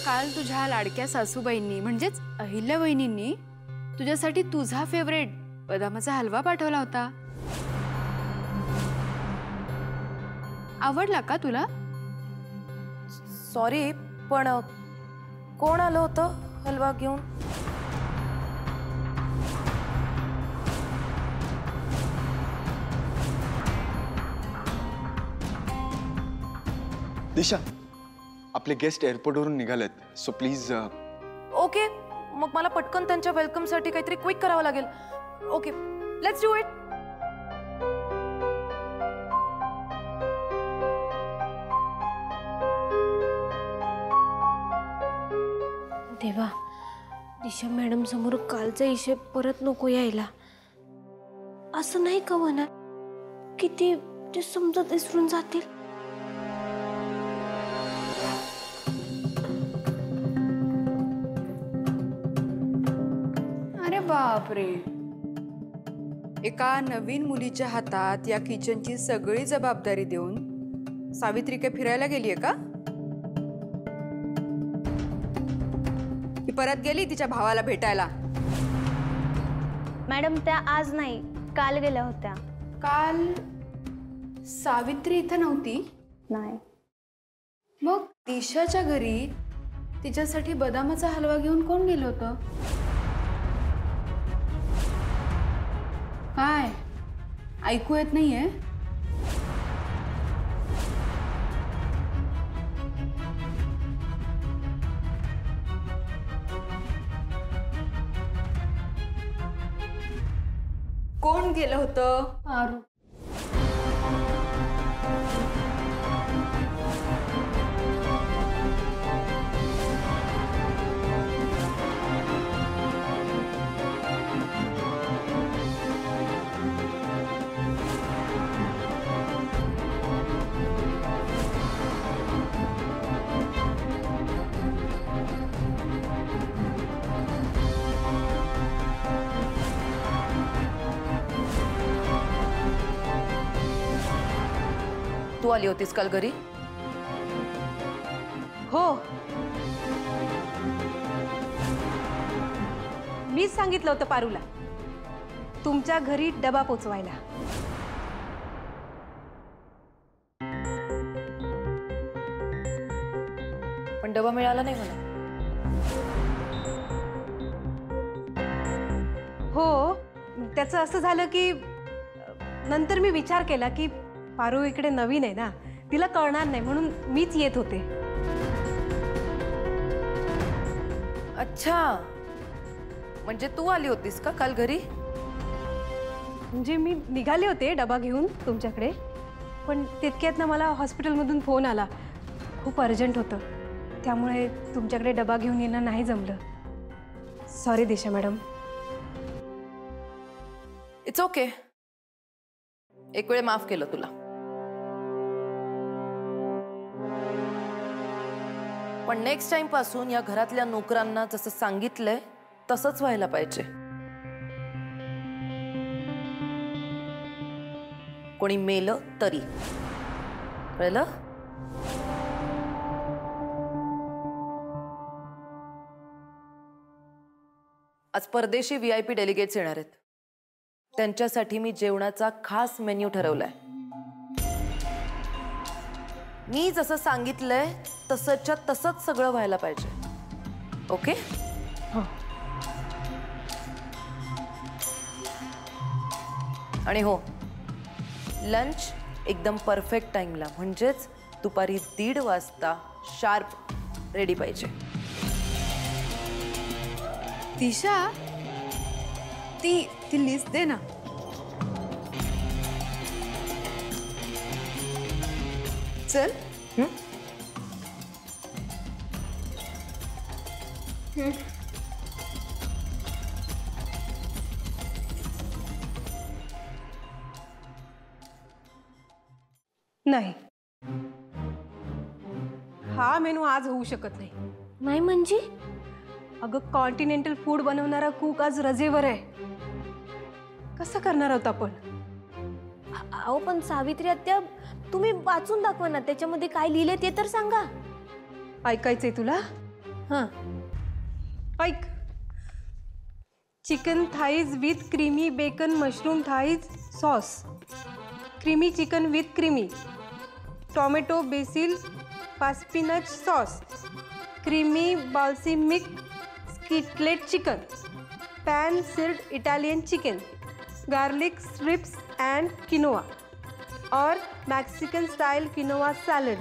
काल तुझ्या लाडक्या सासूबाईंनी म्हणजेच अहिल्यावहिनींनी तुझ्यासाठी तुझा फेवरेट बदामाचा हलवा पाठवला होता. आवडला का तुला? सॉरी, पण कोण आलं होतं हलवा घेऊन? दिशा, आपले गेस्ट एअरपोर्टवरून निघालेत, सो प्लीज. ओके, मग मला पटकन त्यांच्या वेलकमसाठी काहीतरी क्विक करावं लागेल. Okay, let's do it. देवा, दिशा मॅडम समोर कालचा हिशेब परत नको यायला. असं नाही का होणार? किती ते समजत विसरून जातील. अरे बापरे, एका नवीन मुलीच्या हातात या किचनची सगळी जबाबदारी देऊन सावित्री काय फिरायला गेलीये का? ती परत गेली तिच्या भावाला भेटायला. मॅडम त्या आज नाही, काल गेल्या होत्या. काल सावित्री इथं नव्हती? नाही. मग दिशाच्या घरी तिच्यासाठी बदामाचा हलवा घेऊन कोण गेलं होतं? काय ऐकू येत नाहीये? कोण गेलं होतं? पारू. तू आली होतीस काल घरी? हो, मीच सांगितलं होतं पारूला तुमच्या घरी डबा पोचवायला. पण डबा मिळाला नाही मला. हो, त्याचं असं झालं की नंतर मी विचार केला की पारू इकडे नवीन आहे ना, तिला कळणार नाही, म्हणून मीच येत होते. अच्छा, म्हणजे तू आली होतीस का काल घरी? म्हणजे मी निघाले होते डबा घेऊन तुमच्याकडे, पण तितक्यात ना मला हॉस्पिटलमधून फोन आला. खूप अर्जंट होतं, त्यामुळे तुमच्याकडे डबा घेऊन येणं नाही जमलं. Sorry Disha madam. It's okay, एक वेळ माफ केलं तुला. पण नेक्स्ट टाइम पासून या घरातल्या नोकरांना जसं सांगितलंय तसंच व्हायला पाहिजे. कोणी मेलं तरी कळलं? आज परदेशी VIP डेलिगेट्स येणार आहेत. त्यांच्यासाठी मी जेवणाचा खास मेन्यू ठरवलाय. मी जसं सांगितलंय तसंच्या तसंच सगळं व्हायला पाहिजे. ओके? हो. आणि हो, लंच एकदम परफेक्ट टाइमला, म्हणजेच दुपारी 1:30 वाजता शार्प रेडी पाहिजे. दिशा, ती लिस्ट दे ना. चल. नाही, हा मेनू आज होऊ शकत नाही. नाही म्हणजे? अगं, कॉन्टिनेंटल फूड बनवणारा कुक आज रजेवर आहे. कसं करणार आहोत आपण? अहो पण सावित्री आत्या, तुम्ही वाचून दाखवा ना, त्याच्यामध्ये काय लिहिले ते तर सांगा. ऐकायचंय तुला? हां ऐक, chicken thighs with creamy bacon mushroom thighs sauce, creamy chicken with creamy tomato basil spinach sauce, creamy balsamic skillet chicken, pan seared Italian chicken, garlic strips and quinoa और मैक्सिकन स्टाइल किनोआ सॅलड.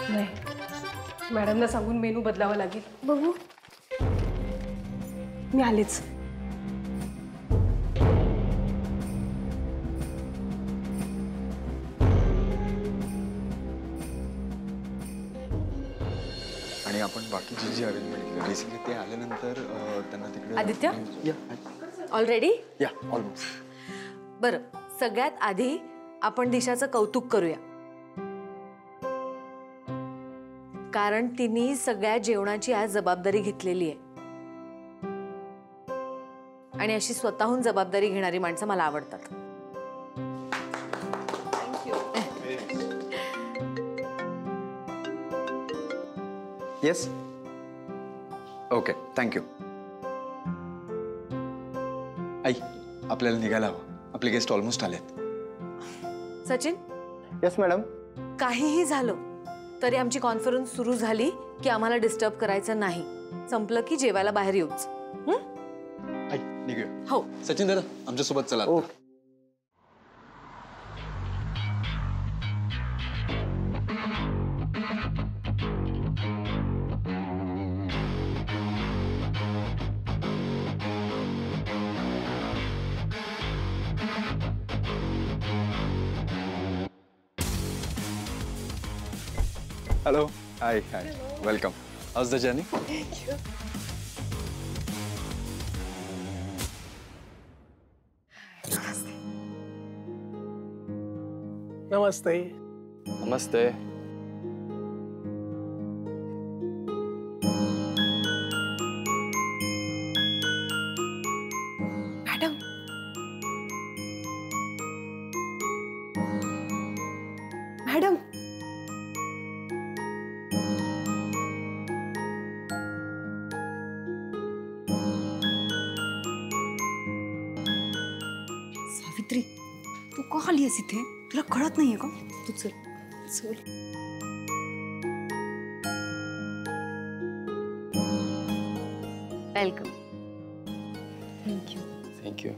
नाही, मॅडमना सांगून menu बदलावा लागेल. बघू. मी आलेच. आणि आपण बाकीची जी अरेंजमेंट केली बेसिकली ते आल्यानंतर त्यांना तिकडे आदित्य? या ऑलरेडी? या ऑलमोस्ट. बरं, सगळ्यात आधी आपण दिशाचं कौतुक करूया, कारण तिने सगळ्या जेवणाची आज जबाबदारी घेतलेली आहे. आणि अशी स्वतःहून जबाबदारी घेणारी माणसं मला आवडतात. Yes okay thank you. आई आपल्याला निघायला हवं, आपले गेस्ट ऑलमोस्ट आलेत. Sachin, yes madam. काहीही झालं तरी आमची कॉन्फरन्स सुरू झाली की आम्हाला डिस्टर्ब करायचं नाही. संपलं की जेवायला बाहेर येऊच. आई निघूया. हो. सचिन दादा आमच्यासोबत चला. Hello. Hi. Welcome. How's the journey? Thank you. नमस्ते. Namaste. मॅडम, मॅडम, सावित्री, तू का आली आहेस इथे? तुला कळत नाहीये का? तू चल चल. वेलकम. थँक्यू. Thank you.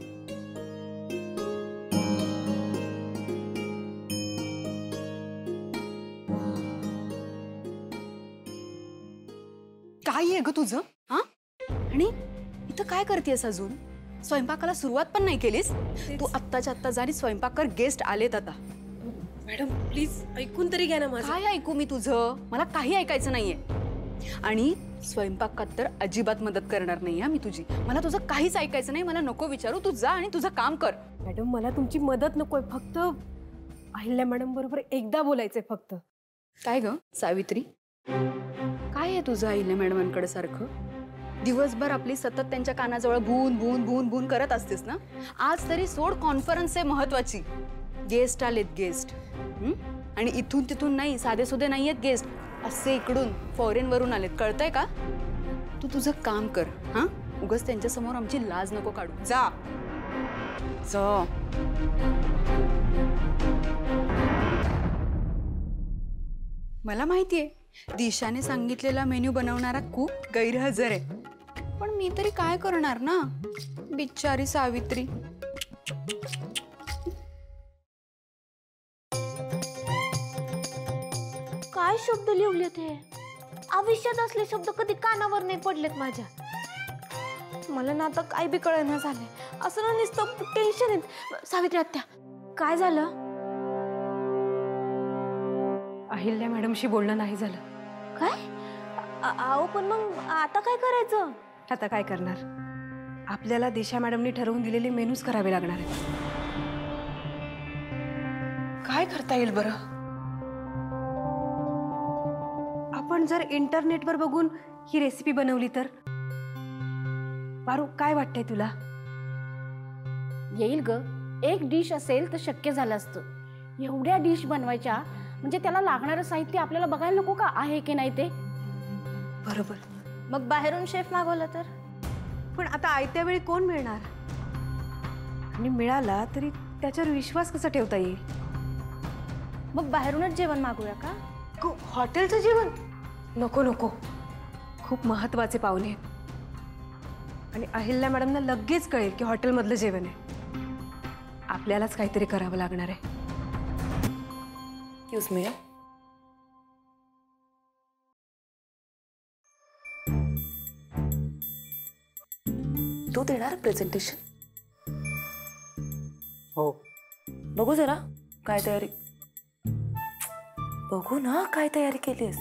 काय आहे ग तुझं? हा? आणि इथं काय करतेस अजून? स्वयंपाकाला सुरुवात पण नाही केलीस? तू आत्ताच्या आत्ता जा आणि स्वयंपाक कर, गेस्ट आलेत आता. मॅडम प्लीज ऐकून तरी घ्या ना माझं. काय ऐकू मी तुझं? मला काही ऐकायचं नाहीये. आणि स्वयंपाकात तर अजिबात मदत करणार नाही हा मी तुझी. मला तुझं काहीच ऐकायचं नाही. मला नको विचारू. तू जा आणि तुझं काम कर. मॅडम मला तुमची मदत नकोय, फक्त अहिल्या मॅडम बरोबर एकदा बोलायचंय फक्त. काय ग सावित्री, काय आहे तुझं अहिल्या मॅडमांकडे सारखं? दिवसभर आपली सतत त्यांच्या कानाजवळ भून भून भून भून करत असतेस ना. आज तरी सोड, कॉन्फरन्स आहे महत्वाची. गेस्ट आलेत, गेस्ट. आणि इथून तिथून नाही, साधे सुधे नाहीयेत गेस्ट, असे इकडून फॉरेन वरून आलेत. कळतंय का? तू तुझं काम कर हा. उगाच त्यांच्या समोर आमची लाज नको काढू. जा जा. मला माहितीये दिशाने सांगितलेला मेन्यू बनवणारा खूप गैरहजर आहे, पण मी तरी काय करणार ना, बिचारी सावित्री. काय शब्द लिहले ते? आयुष्यात असले शब्द कधी कानावर नाही पडलेत माझ्या. मला ना आता काय बी कळेना झालंय. असं ना नुसतं टेन्शन येत. सावित्री आत्या, काय झालं? अहिल्या मॅडमशी बोलणं नाही झालं. काय? आओ पण मग आता काय करायचं? आता काय करणार? आपल्याला दिशा मॅडमनी ठरवून दिलेले मेनूज करावे लागणार आहेत. काय करता येईल बरं? आपण जर इंटरनेटवर बघून ही रेसिपी बनवली तर? पारू, काय वाटतंय तुला? येईल ग. एक डिश असेल तर शक्य झालं असतं. एवढ्या डिश बनवायच्या म्हणजे त्याला लागणारं साहित्य आपल्याला बघायला नको का आहे की नाही ते. बरोबर. मग बाहेरून शेफ मागवलं तर? पण आता आयत्या वेळी कोण मिळणार? आणि मिळाला तरी त्याच्यावर विश्वास कसा ठेवता येईल? मग बाहेरूनच जेवण मागूया का? हॉटेलचं जेवण नको नको, खूप महत्वाचे पाहुणे आहेत. आणि अहिल्या मॅडमना लगेच कळेल की हॉटेलमधलं जेवण आहे. आपल्यालाच काहीतरी करावं लागणार आहे. Excuse me. तू देणार प्रेझेंटेशन? हो. बघू जरा काय तयारी, बघू ना काय तयारी केलीस.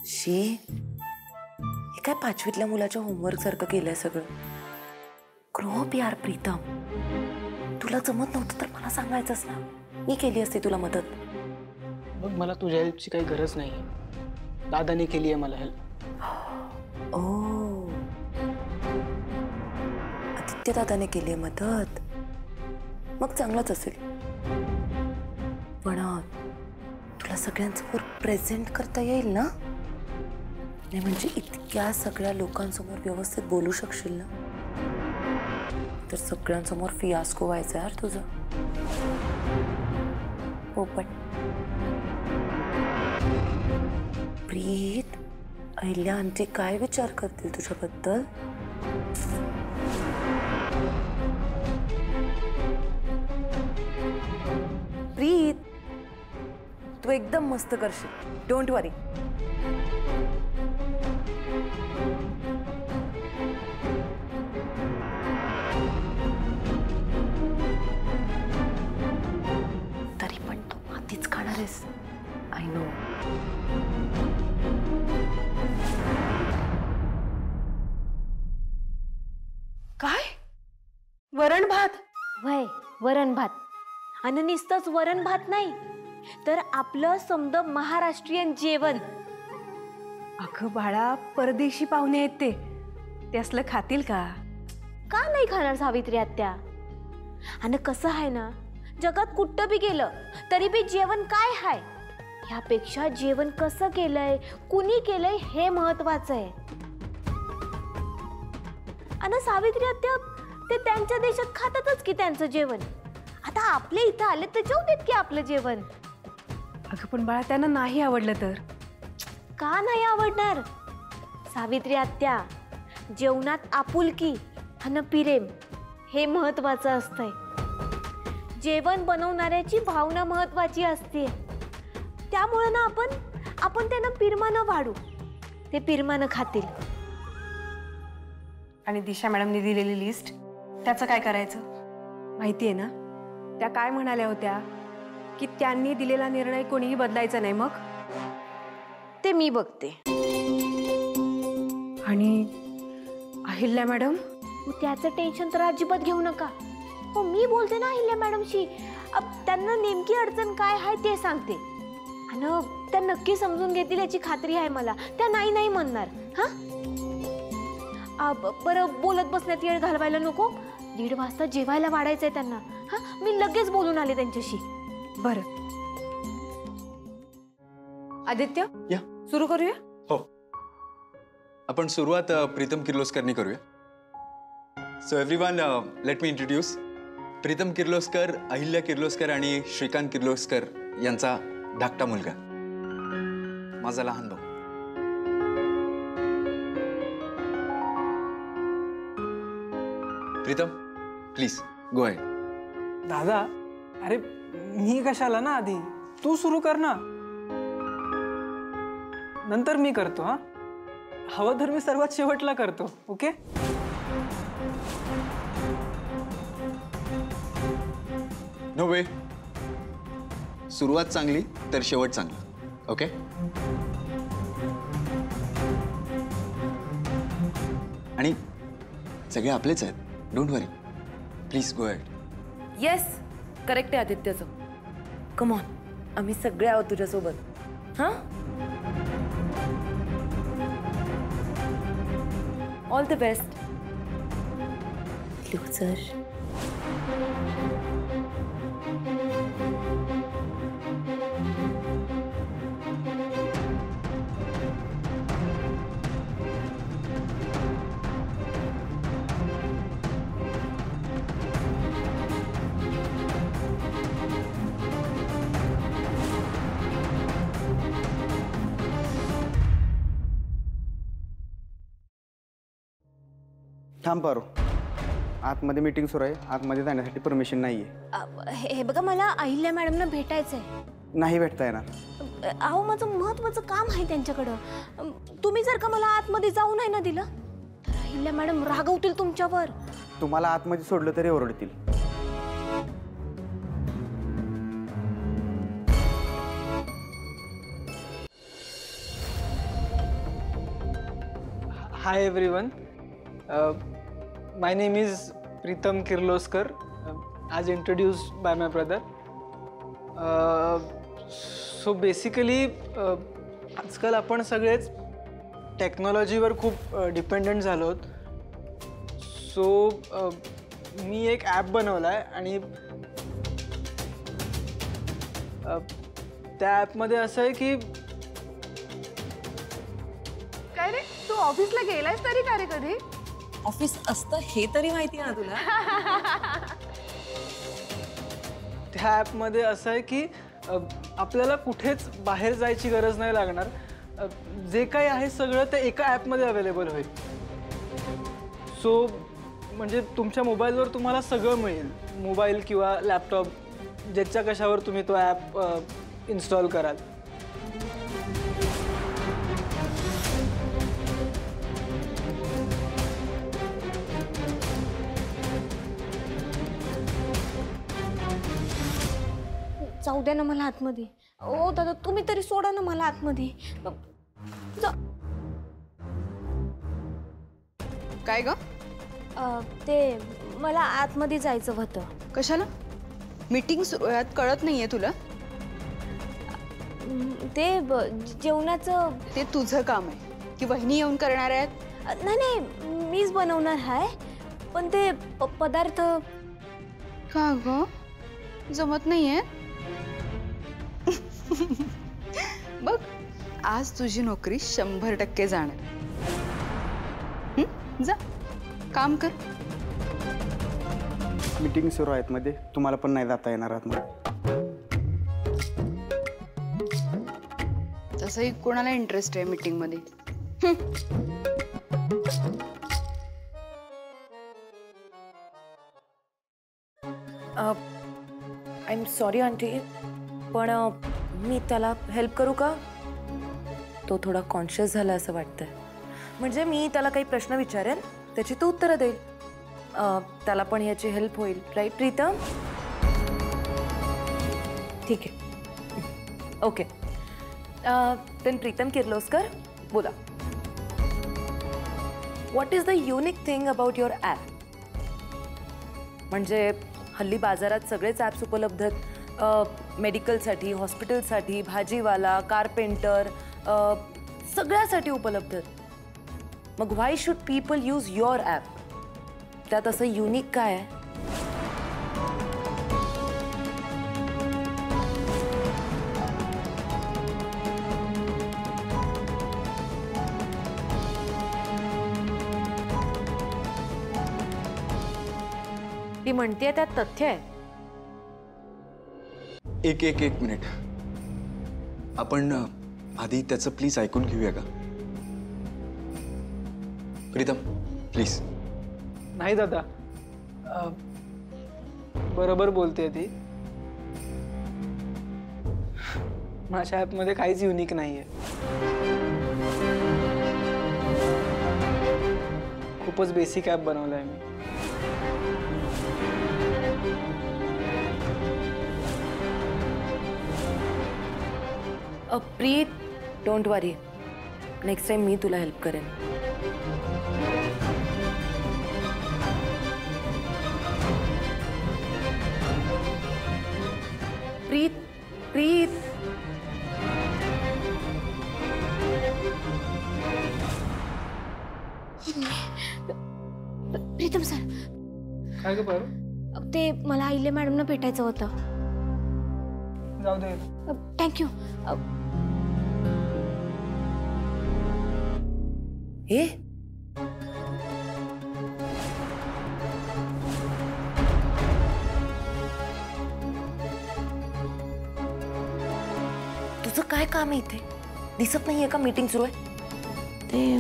शी, हे काय 5वीतल्या मुलाच्या होमवर्क सारखं केलंय सगळं. ग्रोप यार प्रीतम, तुला जमत नव्हतं तर मला सांगायचंच ना, मी केली असती तुला मदत. बघ, मला तुझ्या हेल्पची काही गरज नाही. दादाने केली आहे मला हेल्प. ओ, आदित्य दादाने केली आहे मदत, मग चांगलंच असेल. पण तुला सगळ्यांसमोर प्रेझेंट करता येईल ना? नाही म्हणजे इतक्या सगळ्या लोकांसमोर व्यवस्थित बोलू शकशील ना? तर सगळ्यांसमोर फियास्को व्हायचं यार तुझं. हो पण प्रीत, अहिल्या आंटी काय विचार करतील तुझ्याबद्दल? प्रीत, तू एकदम मस्त करशील, डोंट वरी. तरी पण तू आधीच खाणार आहेस, आय नो. काय? वरण भात? वय वरण भात. आणि नुसतंच वरण भात नाही तर आपलं समद महाराष्ट्रीयन जेवण. अगं बाळा, परदेशी पाहुणे आहेत ते असलं खातील का? का नाही खाणार सावित्री आत्या? आणि कसं आहे ना, जगात कुठं बी गेलं तरी बी जेवण काय हाय ह्यापेक्षा जेवण कसं केलंय, कुणी केलंय हे महत्वाचं आहे. आणि सावित्री आत्या ते त्यांच्या देशात खातातच की त्यांचं जेवण. आता आपल्या इथं आले तर जेवू देत की आपलं जेवण. अगं पण बाळा, त्यांना नाही आवडलं तर? का नाही आवडणार सावित्री आत्या? जेवणात आपुलकी आणि प्रेम हे महत्वाचं असतंय. जेवण बनवणाऱ्याची भावना महत्वाची असते. त्यामुळे ना आपण त्यांना पिरमानं वाढू, ते पिरमानं खातील. आणि दिशा मॅडमने दिलेली लिस्ट, त्याचं काय करायचं? माहिती आहे ना, त्या काय म्हणाल्या होत्या की त्यांनी दिलेला निर्णय कोणीही बदलायचा नाही. मग ते मी बघते. आणि अहिल्या मॅडम? त्याचं टेन्शन तर अजिबात घेऊ नका. हो, मी बोलते ना अहिल्या मॅडमशी. त्यांना नेमकी अडचण काय आहे ते सांगते आणि त्या नक्की समजून घेतील याची खात्री आहे मला. त्या नाही नाही म्हणणार. हा बरं, बोलत बसण्यात वेळ घालवायला नको. 1:30 वाजता जेवायला वाढायचंय त्यांना. हा, मी लगेच बोलून आले त्यांच्याशी. बरं आदित्य, या सुरू करूया. हो, आपण सुरुवात प्रीतम किर्लोस्करनी करूया. So everyone, let me introduce Pritam Kirloskar, Ahilya Kirloskar आणि श्रीकांत किर्लोस्कर यांचा धाकटा मुलगा, माझा लहान भाऊ. Pritam, please go ahead. दादा, अरे मी कशाला ना, आधी तू सुरू कर ना, नंतर मी करतो. हा, हवं तर मी सर्वात शेवटला करतो. ओके? नो वे, सुरुवात चांगली तर शेवट चांगला. ओके? आणि सगळे आपलेच आहेत, don't worry. Please go ahead. Yes, correct आहे आदित्यचं. कम ऑन, आम्ही सगळे आहोत तुझ्यासोबत. हां, ऑल द बेस्ट. लूजर. थांब पारू, आतमध्ये मीटिंग सुरू आहे, आतमध्ये जाण्यासाठी परमिशन नाही आहे. हे बघा, मला अहिल्या मॅडमना भेटायचंय. नाही भेटता येणार. अहो, माझं महत्वाचं काम आहे त्यांच्याकडं. तुम्ही जर का मला आतमध्ये जाऊ नाही ना दिलं तर अहिल्या मॅडम रागवतील तुमच्यावर. तुम्हाला आतमध्ये सोडलं तरी ओरडतील. Hi everyone. My name is Pritam Kirloskar, as introduced by my brother. So basically, आजकाल आपण सगळेच टेक्नॉलॉजीवर खूप डिपेंडंट झालो आहोत. सो मी एक ॲप बनवला आहे आणि त्या ॲपमध्ये असं आहे की काय रे, तू ऑफिसला गेलायस तरी का रे कधी? ऑफिस असतं हे तरी माहिती आहे ना तुला? त्या ॲपमध्ये असं आहे की आपल्याला कुठेच बाहेर जायची गरज नाही लागणार. जे काही आहे सगळं ते एका ॲपमध्ये अवेलेबल होईल. सो म्हणजे तुमच्या मोबाईलवर तुम्हाला सगळं मिळेल. मोबाईल किंवा लॅपटॉप, ज्याच्या कशावर तुम्ही तो ॲप इन्स्टॉल कराल. जाऊ द्या ना मला आतमध्ये. ओ दादा, तुम्ही तरी सोडा ना मला आतमध्ये. काय ग? ते मला आतमध्ये जायचं होतं. कशाला? मीटिंग सुरू आहे, कळत नाहीये तुला? ते जेवणाचं. ते तुझं काम आहे की वहिनी येऊन करणार आहेत? नाही नाही, मीच बनवणार आहे. पण ते पदार्थ. का ग, जमत नाहीये? बघ, आज तुझी नोकरी 100% जाणार. जा, काम कर. मीटिंग सुरू आहेत मध्ये, तुम्हाला पण नाही जाता येणार आतमध्ये. तसंही कोणाला इंटरेस्ट आहे मीटिंग मध्ये? आय एम सॉरी आंटी, पण मी त्याला हेल्प करू का? तो थोडा कॉन्शियस झाला असं वाटतंय. म्हणजे मी त्याला काही प्रश्न विचारेन, त्याची तो उत्तरं देईल. त्याला पण याची हेल्प होईल, राईट प्रीतम? ठीक आहे, ओके. देन प्रीतम किर्लोस्कर, बोला. What is the unique thing about your app? म्हणजे हल्ली बाजारात सगळेच ॲप्स उपलब्ध आहेत. मेडिकलसाठी, हॉस्पिटलसाठी, भाजीवाला, कारपेंटर, सगळ्यासाठी उपलब्ध आहेत. मग why should people use your app? त्यात असं युनिक काय आहे? ती म्हणते त्यात तथ्य आहे. एक मिनिट, आपण आधी त्याचं प्लीज ऐकून घेऊया का? प्रीतम प्लीज. नाही दादा, बरोबर बोलते ती. माझ्या ॲपमध्ये काहीच युनिक नाही आहे. खूपच बेसिक ॲप बनवलं आहे मी. प्रीत, डोंट वरी, नेक्स्ट टाइम मी तुला हेल्प करेन. प्रीत, प्रीत. प्रीतम सर, काय ग पारू? ते मला अहिल्या मॅडमना भेटायचं होतं. जाऊ दे. थँक्यू. हे तुझं काय काम आहे इथे? दिसत नाहीये का मीटिंग सुरू आहे? ते